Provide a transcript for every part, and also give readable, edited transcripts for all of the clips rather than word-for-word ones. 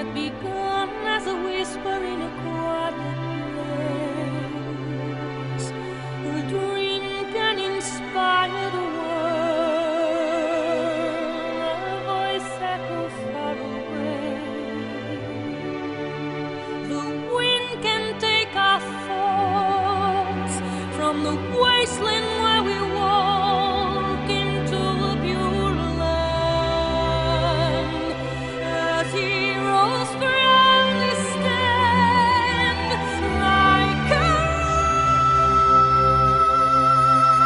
had begun as a whisper in a quiet place. A dream can inspire the world, a voice echo far away. The wind can take our thoughts from the wasteland where we walk into a pure land. As heroes proudly stand like a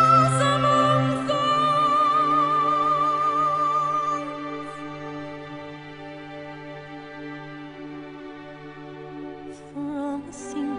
rose among thorns. From a single